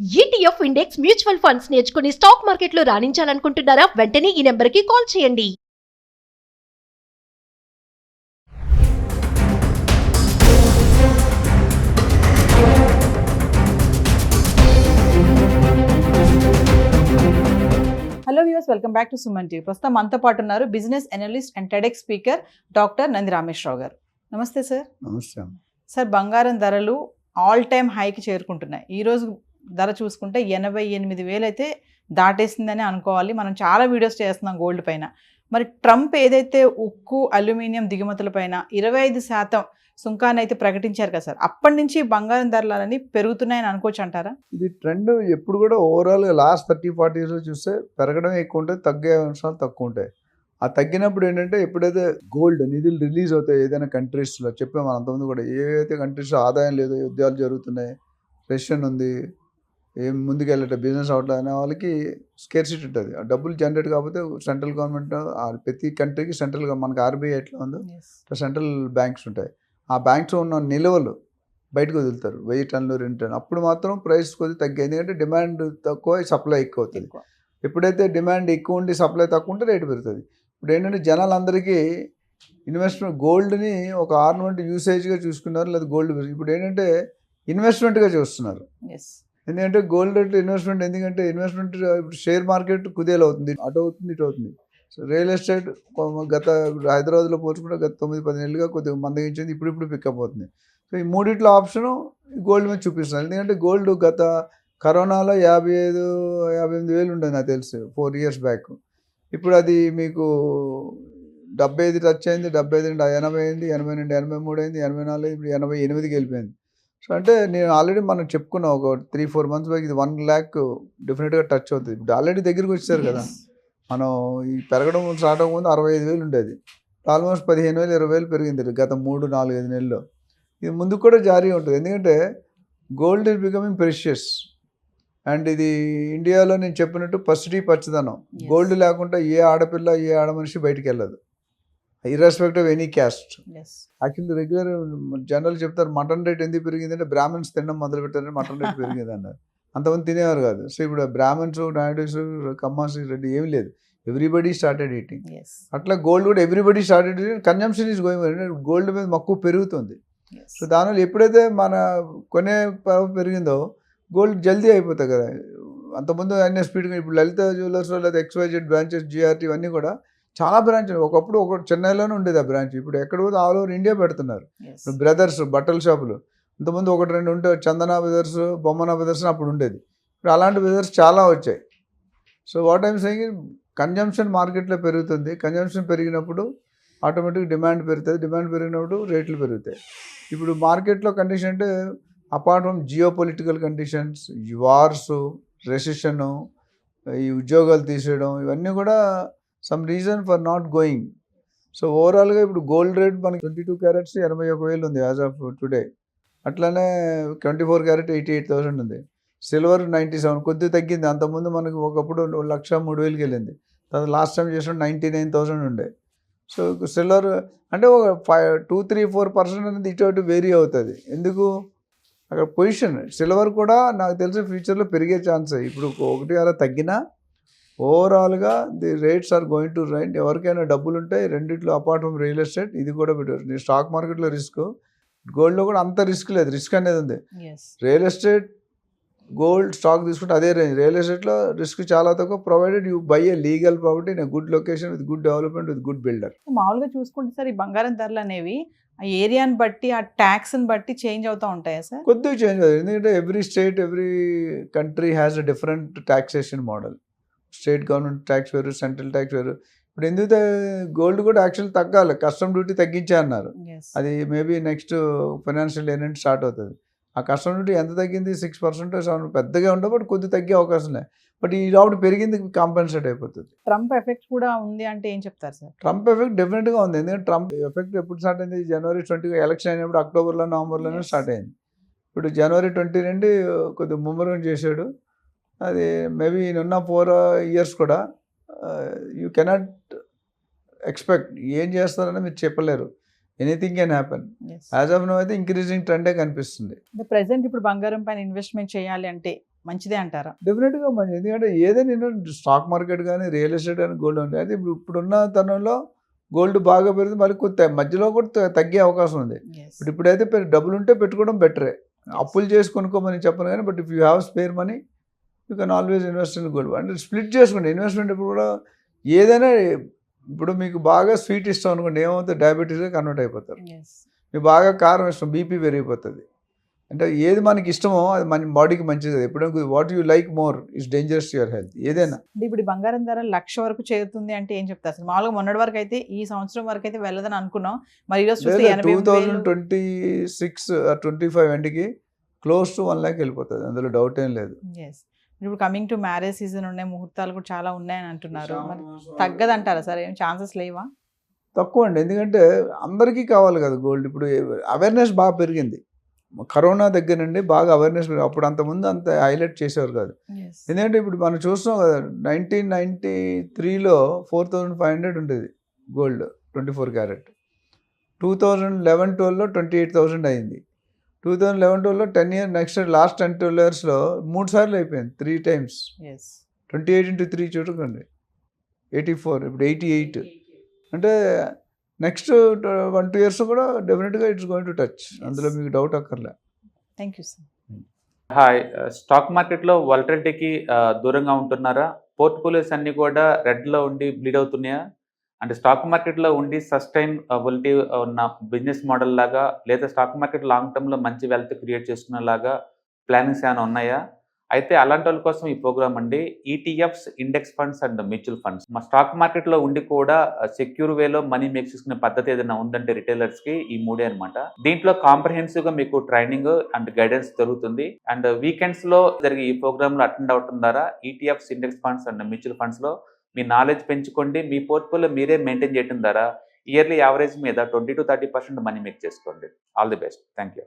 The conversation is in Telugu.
ఈటీఎఫ్ ఇండెక్స్ మ్యూచువల్ ఫండ్స్ నేర్చుకుని స్టాక్ మార్కెట్లో రాణించాలనుకుంటున్నారా? వెంటనే ఈ నెంబర్కి కాల్ చేయండి. Hello viewers, welcome back to Suman TV. ప్రస్తుతం మనతో పాటు ఉన్నారు business analyst and TEDx speaker doctor Nandi Rameshwar Rao గారు. నమస్తే సార్. నమస్తే. సార్, బంగారం ధరలు ఆల్ టైమ్ హైకి చేరుకుంటున్నాయి. ఈరోజు ధర చూసుకుంటే 88,000 అయితే దాటేసిందని అనుకోవాలి. మనం చాలా వీడియోస్ చేస్తున్నాం గోల్డ్ పైన. మరి ట్రంప్ ఏదైతే ఉక్కు అల్యూమినియం దిగుమతుల పైన 25% సుంకాన్ని అయితే ప్రకటించారు కదా సార్, అప్పటి నుంచి బంగారం ధరలని పెరుగుతున్నాయని అనుకోవచ్చు అంటారా? ఇది ట్రెండ్ ఎప్పుడు కూడా ఓవరాల్గా లాస్ట్ 30-40 ఇయర్స్లో చూస్తే పెరగడం ఎక్కువ ఉంటుంది, తగ్గే అంశాలు తక్కువ ఉంటాయి. ఆ తగ్గినప్పుడు ఏంటంటే ఎప్పుడైతే గోల్డ్ నిధులు రిలీజ్ అవుతాయి ఏదైనా కంట్రీస్లో, చెప్పాము మన అంతకుముందు కూడా, ఏవైతే కంట్రీస్లో ఆదాయం లేదు, యుద్ధాలు జరుగుతున్నాయి, రెషన్ ఉంది, ఏం ముందుకెళ్ళట బిజినెస్ అవట్లేదు అనే వాళ్ళకి స్కేర్సిటీ ఉంటుంది. ఆ డబ్బులు జనరేట్ కాకపోతే సెంట్రల్ గవర్నమెంట్ ప్రతి కంట్రీకి సెంట్రల్గా మనకి ఆర్బీఐ ఎట్లా ఉందో సెంట్రల్ బ్యాంక్స్ ఉంటాయి. ఆ బ్యాంక్స్లో ఉన్న నిల్వలు బయటకు వదులుతారు, 1000 టన్నులు 2 టన్నులు. అప్పుడు మాత్రం ప్రైస్ కొద్దిగా తగ్గాయి, ఎందుకంటే డిమాండ్ తక్కువ సప్లై ఎక్కువ అవుతుంది. ఎప్పుడైతే డిమాండ్ ఎక్కువ ఉండి సప్లై తక్కువ ఉంటే రేటు పెరుగుతుంది. ఇప్పుడు ఏంటంటే జనాలందరికీ ఇన్వెస్ట్మెంట్ గోల్డ్ని ఒక ఆర్నమెంట్ యూసేజ్గా చూసుకున్నారు, లేదా గోల్డ్ ఇప్పుడు ఏంటంటే ఇన్వెస్ట్మెంట్గా చూస్తున్నారు. ఎందుకంటే గోల్డ్ అంటే ఇన్వెస్ట్మెంట్, ఎందుకంటే ఇన్వెస్ట్మెంట్ ఇప్పుడు షేర్ మార్కెట్ కుదేలు అవుతుంది, అటు అవుతుంది ఇటు అవుతుంది. సో రియల్ ఎస్టేట్ గత హైదరాబాద్లో పోల్చుకుంటే గత 9-10 నెలలుగా కొద్దిగా మందగించింది, ఇప్పుడు పికప్ అవుతుంది. సో ఈ మూడిట్లో ఆప్షను గోల్డ్ మీద చూపిస్తున్నారు. ఎందుకంటే గోల్డ్ గత కరోనాలో 55-58 వేలు ఉండేది నాకు తెలుసు 4 years బ్యాక్. ఇప్పుడు అది మీకు 75 టచ్ అయింది, 75 నుండి 80 అయింది, 80 నుండి 83 అయింది, 84 ఇప్పుడు 88కి వెళ్ళిపోయింది. సో అంటే నేను ఆల్రెడీ మనం చెప్పుకున్నాం ఒక 3-4 months బ్యాక్, ఇది 1 lakh డెఫినెట్గా టచ్ అవుతుంది. ఇప్పుడు ఆల్రెడీ దగ్గరికి వచ్చారు కదా. మనం ఈ పెరగడం స్టార్ట్ అవ్వకముందు 65,000 ఉండేది, ఆల్మోస్ట్ 15,000-20,000 పెరిగింది గత 3-4-5 నెలల్లో. ఇది ముందు కూడా జారీ ఉంటుంది, ఎందుకంటే gold is becoming precious. And ఇది ఇండియాలో నేను చెప్పినట్టు పచ్చదనం. గోల్డ్ లేకుండా ఏ ఆడపిల్ల ఏ ఆడమనిషి బయటికి వెళ్ళదు, irrespective any caste. Actually regular general చెప్తారు మటన్ రేట్ ఎందుకు పెరిగిందంటే బ్రాహ్మణ్స్ తినడం మొదలు పెట్టారని మటన్ రేట్ పెరిగింది అన్నారు. అంతమంది తినేవారు కాదు. సో ఇప్పుడు బ్రాహ్మణ్స్, నాయుడుస్, కమ్మాస్ రెడ్డి ఏమి లేదు, ఎవ్రీబడి స్టార్టెడ్ ఈటింగ్. అట్లా గోల్డ్ కూడా everybody started eating, consumption is going, gold మీద మక్కువ పెరుగుతుంది. సో దానివల్ల ఎప్పుడైతే మన కొనే పెరిగిందో గోల్డ్ జల్దీ అయిపోతాయి కదా. అంతకుముందు అన్ని స్పీడ్గా, ఇప్పుడు లలిత జ్యువెలర్స్ లేదా XYZ బ్రాంచెస్, GRT ఇవన్నీ కూడా చాలా బ్రాంచ్లు. ఒకప్పుడు ఒక చెన్నైలోనే ఉండేది ఆ బ్రాంచ్, ఇప్పుడు ఎక్కడ పోతే ఆల్ ఓవర్ ఇండియా పెడుతున్నారు. బ్రదర్స్ బట్టల షాపులు ఇంతకుముందు 1-2 ఉంటే, చందన బ్రదర్స్, బొమ్మన బ్రదర్స్ అప్పుడు ఉండేది. ఇప్పుడు అలాంటి బ్రదర్స్ చాలా వచ్చాయి. So what I'm saying, consumption మార్కెట్లో పెరుగుతుంది. కన్జంప్షన్ పెరిగినప్పుడు ఆటోమేటిక్ డిమాండ్ పెరుగుతుంది, డిమాండ్ పెరిగినప్పుడు రేట్లు పెరుగుతాయి. ఇప్పుడు మార్కెట్లో కండిషన్ అంటే apart from geo political conditions, wars, recession, ఈ ఉద్యోగాలు తీసేయడం, ఇవన్నీ కూడా some reason for not going. So ఓవరాల్గా ఇప్పుడు గోల్డ్ రేట్ మనకి 22 carats 81,000 ఉంది యాజ్ ఆఫ్ టుడే. అట్లానే 24 carat 88,000 ఉంది. సిల్వర్ 97, కొద్దిగా తగ్గింది. అంతకుముందు మనకు ఒకప్పుడు 1,03,000కి వెళ్ళింది, తర్వాత లాస్ట్ టైం చేసిన 99,000 ఉండే. సో సిల్వర్ అంటే ఒక 2-3-4% అనేది ఇటు అటు వేరీ అవుతుంది. ఎందుకు అక్కడ పొజిషన్. సిల్వర్ కూడా నాకు తెలిసి ఫ్యూచర్లో పెరిగే ఛాన్స్. ఇప్పుడు 1 తగ్గినా ఓవరాల్గా the rates are going to right. ఎవరికైనా డబ్బులు ఉంటాయి రెండిట్లో, అపార్ట్ ఫ్రమ్ రియల్ ఎస్టేట్ ఇది కూడా పెట్టారు. నేను స్టాక్ మార్కెట్లో రిస్క్, గోల్డ్లో కూడా అంత రిస్క్ లేదు, రిస్క్ అనేది ఉంది. రియల్ ఎస్టేట్, గోల్డ్, స్టాక్ తీసుకుంటే అదే రేంజ్. రియల్ ఎస్టేట్లో రిస్క్ చాలా తక్కువ, provided you by a legal property in good location with good development with good builder. మామూలుగా చూసుకుంటే సార్, ఈ బంగారం ధరలు అనేవి ఆ ఏరియాని బట్టి, ఆ ట్యాక్స్ని బట్టి చేంజ్ అవుతూ ఉంటాయా సార్? కొద్దిగా చేంజ్ అవుతుంది, ఎందుకంటే every state, every country has a different taxation model. State government tax వేరు, సెంట్రల్ ట్యాక్స్ వేరు. ఇప్పుడు ఎందుకు గోల్డ్ కూడా యాక్చువల్లీ తగ్గాలి, కస్టమ్ డ్యూటీ తగ్గించే అన్నారు. అది మేబీ నెక్స్ట్ ఫైనాన్షియల్ ఇయర్ నుండి స్టార్ట్ అవుతుంది. ఆ కస్టమ్ డ్యూటీ ఎంత తగ్గింది, 6% 7%, పెద్దగా ఉండవు, బట్ కొద్దిగా తగ్గే అవకాశం లేదు. బట్ ఈ రావుడు పెరిగింది, కాంపెన్సేట్ అయిపోతుంది. ట్రంప్ ఎఫెక్ట్ కూడా ఉంది అంటే ఏం చెప్తారు సార్? ట్రంప్ ఎఫెక్ట్ డెఫినెట్గా ఉంది, ఎందుకంటే ట్రంప్ ఎఫెక్ట్ ఎప్పుడు స్టార్ట్ అయింది, January 20 ఎలక్షన్ అయినప్పుడు అక్టోబర్లో, నవంబర్లోనే స్టార్ట్ అయింది. ఇప్పుడు January 20 నుండి కొద్దిగా ముమ్మరం చేశాడు. అది మేబీ ఉన్న 4 years కూడా యూ కెనాట్ ఎక్స్పెక్ట్ ఏం చేస్తారని మీరు చెప్పలేరు. Anything can happen. As of now అయితే ఇంక్రీజింగ్ ట్రెండే కనిపిస్తుంది. ప్రెసెంట్ ఇప్పుడు బంగారం పైన ఇన్వెస్ట్మెంట్ చేయాలి అంటే మంచిదే అంటారా? డెఫినెట్గా మంచి, ఎందుకంటే ఏదైనా స్టాక్ మార్కెట్ కానీ రియల్ ఎస్టేట్ కానీ గోల్డ్ ఉంది. అయితే ఇప్పుడున్న తరుణంలో గోల్డ్ బాగా పెరిగింది, మళ్ళీ కొంత మధ్యలో కూడా తగ్గే అవకాశం ఉంది. ఇప్పుడైతే డబ్బులు ఉంటే పెట్టుకోవడం బెటరే. అప్పులు చేసి కొనుక్కోమని చెప్పను కానీ, but if you have spare money you can always invest in gold. అంటే స్ప్లిట్ చేసుకోండి ఇన్వెస్ట్మెంట్. ఇప్పుడు కూడా ఏదైనా, ఇప్పుడు మీకు బాగా స్వీట్ ఇష్టం అనుకోండి, ఏమవుతుంది, డయాబెటీస్గా కన్వర్ట్ అయిపోతారు. మీకు బాగా కారం ఇష్టం, బీపీ పెరిగిపోతుంది. అంటే ఏది మనకి ఇష్టమో అది మన బాడీకి మంచిది. ఎప్పుడైనా what you like more is dangerous to your health. ఏదైనా అంటే ఇప్పుడు ఈ బంగారం ధర 1,00,000 వరకు చేరుతుంది అంటే ఏం చెప్తారు అసలు? మామూలుగా మొన్నటి వరకు అయితే ఈ సంవత్సరం వరకు అయితే వెళ్ళదని అనుకున్నాం, మరి ఈరోజు చూస్తే 2026-25 ఎండ్కి క్లోజ్ టు 1 lakh వెళ్ళిపోతుంది, అందులో డౌట్ ఏం లేదు. ఇప్పుడు కమింగ్ టు మ్యారేజ్ సీజన్ ఉన్నాయి, ముహూర్తాలు కూడా చాలా ఉన్నాయని అంటున్నారు. మరి తగ్గదంటారా సార్? ఏం ఛాన్సెస్ లేవా? తక్కువ అండి, ఎందుకంటే అందరికీ కావాలి కదా గోల్డ్. ఇప్పుడు అవేర్నెస్ బాగా పెరిగింది కరోనా దగ్గర నుండి, బాగా అవేర్నెస్ పెరిగింది. అప్పుడు అంతకుముందు అంత హైలైట్ చేసేవారు కాదు. ఎందుకంటే ఇప్పుడు మనం చూస్తున్నాం కదా, 1993లో 4,500 ఉండేది గోల్డ్ 24 క్యారెట్. 2011-12లో 28,000 అయింది. 2011-12లో 10 years నెక్స్ట్ లాస్ట్ 10-12 yearsలో 3 సార్లు అయిపోయింది, 3 times. 28 into 3 చూడకండి, 84, ఇప్పుడు 88. అంటే నెక్స్ట్ 1-2 years కూడా డెఫినెట్గా ఇట్స్ గోయింగ్ టు టచ్, అందులో మీకు డౌట్ అక్కర్లే. Thank you sir. Hi, stock మార్కెట్లో వాలటిలిటీకి దూరంగా ఉంటున్నారా? పోర్ట్ఫోలియోస్ అన్నీ కూడా రెడ్లో ఉండి బ్లీడ్ అవుతున్నాయా? అంటే స్టాక్ మార్కెట్లో ఉండి సస్టైనబిలిటీ ఉన్న బిజినెస్ మోడల్ లాగా, లేదా స్టాక్ మార్కెట్ లాంగ్ టర్మ్లో మంచి వెల్త్ క్రియేట్ చేసుకునేలాగా ప్లానింగ్స్ ఏమైనా ఉన్నాయా? అయితే అలాంటి వాళ్ళ కోసం ఈ ప్రోగ్రామ్ అండి, ETFs, index funds and mutual funds. మా స్టాక్ మార్కెట్లో ఉండి కూడా సెక్యూర్ వేలో మనీ మేక్ చేసుకునే పద్ధతి ఏదైనా ఉందంటే రిటైలర్స్కి ఈ మూడే అనమాట. దీంట్లో కాంప్రహెన్సివ్గా మీకు ట్రైనింగ్ అండ్ గైడెన్స్ జరుగుతుంది. అండ్ వీకెండ్స్లో జరిగే ఈ ప్రోగ్రాంలో అటెండ్ అవటం ద్వారా ETFs, index funds and mutual ఫండ్స్లో మీ నాలెడ్జ్ పెంచుకోండి. మీ పోర్ట్ఫోలియో మీరే మెయింటైన్ చేయడం ద్వారా ఇయర్లీ యావరేజ్ మీద 20-30% మనీ మేక్ చేసుకోండి. All the best. Thank you.